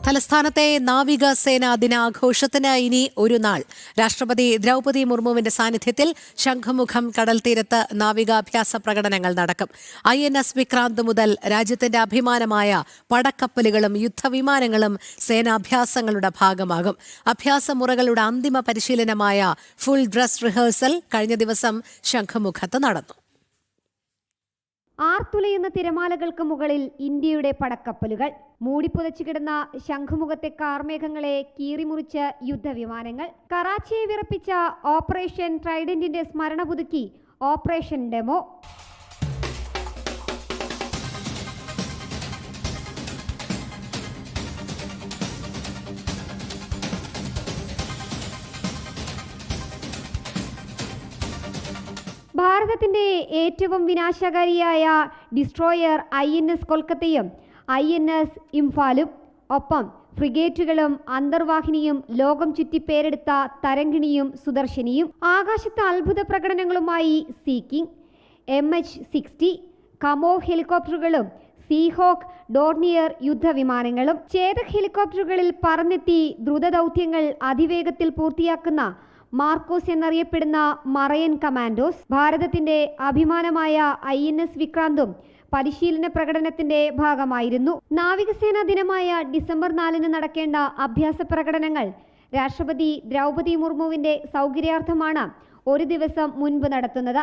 തലസ്ഥാനത്തെ നാവികസേനാ ദിനാഘോഷത്തിന് ഇനി ഒരു നാൾ. രാഷ്ട്രപതി ദ്രൗപദി മുർമുവിന്റെ സാന്നിധ്യത്തിൽ ശംഖുമുഖം കടൽ തീരത്ത് നാവികാഭ്യാസ പ്രകടനങ്ങൾ നടക്കും. INS വിക്രാന്ത് മുതൽ രാജ്യത്തിന്റെ അഭിമാനമായ പടക്കപ്പലുകളും യുദ്ധവിമാനങ്ങളും സേനാഭ്യാസങ്ങളുടെ ഭാഗമാകും. അഭ്യാസമുറകളുടെ അന്തിമ പരിശീലനമായ ഫുൾ ഡ്രസ് റിഹേഴ്സൽ കഴിഞ്ഞ ദിവസം ശംഖുമുഖത്ത് നടന്നു. ആർത്തുലയുന്ന തിരമാലകൾക്ക് മുകളിൽ ഇന്ത്യയുടെ പടക്കപ്പലുകൾ, മൂടിപ്പുതച്ചു കിടന്ന ശംഖുമുഖത്തെ കാർമേഘങ്ങളെ കീറിമുറിച്ച യുദ്ധവിമാനങ്ങൾ, കറാച്ചിയെ വിറപ്പിച്ച ഓപ്പറേഷൻ ട്രൈഡന്റിന്റെ സ്മരണ പുതുക്കി ഓപ്പറേഷൻ ഡെമോ. ഭാരതത്തിന്റെ ഏറ്റവും വിനാശകാരിയായ ഡിസ്ട്രോയർ INS കൊൽക്കത്തയും INS ഇംഫാലും ഒപ്പം ഫ്രിഗേറ്റുകളും അന്തർവാഹിനിയും ലോകം ചുറ്റി പേരെടുത്ത തരംഗിണിയും സുദർശനിയും, ആകാശത്ത് അത്ഭുത പ്രകടനങ്ങളുമായി സീ കിങ്, MH-60 കമോവ് ഹെലികോപ്റ്ററുകളും സീഹോക്ക് ഡോർണിയർ യുദ്ധവിമാനങ്ങളും, ചേതക് ഹെലികോപ്റ്ററുകളിൽ പറന്നെത്തി ദ്രുതദൗത്യങ്ങൾ അതിവേഗത്തിൽ പൂർത്തിയാക്കുന്ന മാർക്കോസ് എന്നറിയപ്പെടുന്ന മറയൻ കമാൻഡോസ്, ഭാരതത്തിന്റെ അഭിമാനമായ INS വിക്രാന്തും പരിശീലന പ്രകടനത്തിന്റെ ഭാഗമായിരുന്നു. നാവികസേനാ ദിനമായ ഡിസംബർ 4 നടക്കേണ്ട അഭ്യാസ പ്രകടനങ്ങൾ രാഷ്ട്രപതി ദ്രൗപദി മുർമുവിന്റെ സൗകര്യാർത്ഥമാണ് ഒരു ദിവസം മുൻപ് നടത്തുന്നത്.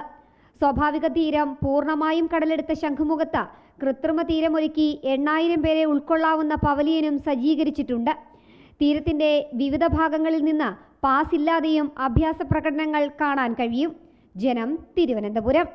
സ്വാഭാവിക തീരം പൂർണ്ണമായും കടലെടുത്ത ശംഖുമുഖത്ത് കൃത്രിമ തീരമൊരുക്കി 8000 പേരെ ഉൾക്കൊള്ളാവുന്ന പവലിയനും സജ്ജീകരിച്ചിട്ടുണ്ട്. തീരത്തിന്റെ വിവിധ ഭാഗങ്ങളിൽ നിന്ന് പാസ് ഇല്ലാതെയും അഭ്യാസ പ്രകടനങ്ങൾ കാണാൻ കഴിയും. ജനം, തിരുവനന്തപുരം.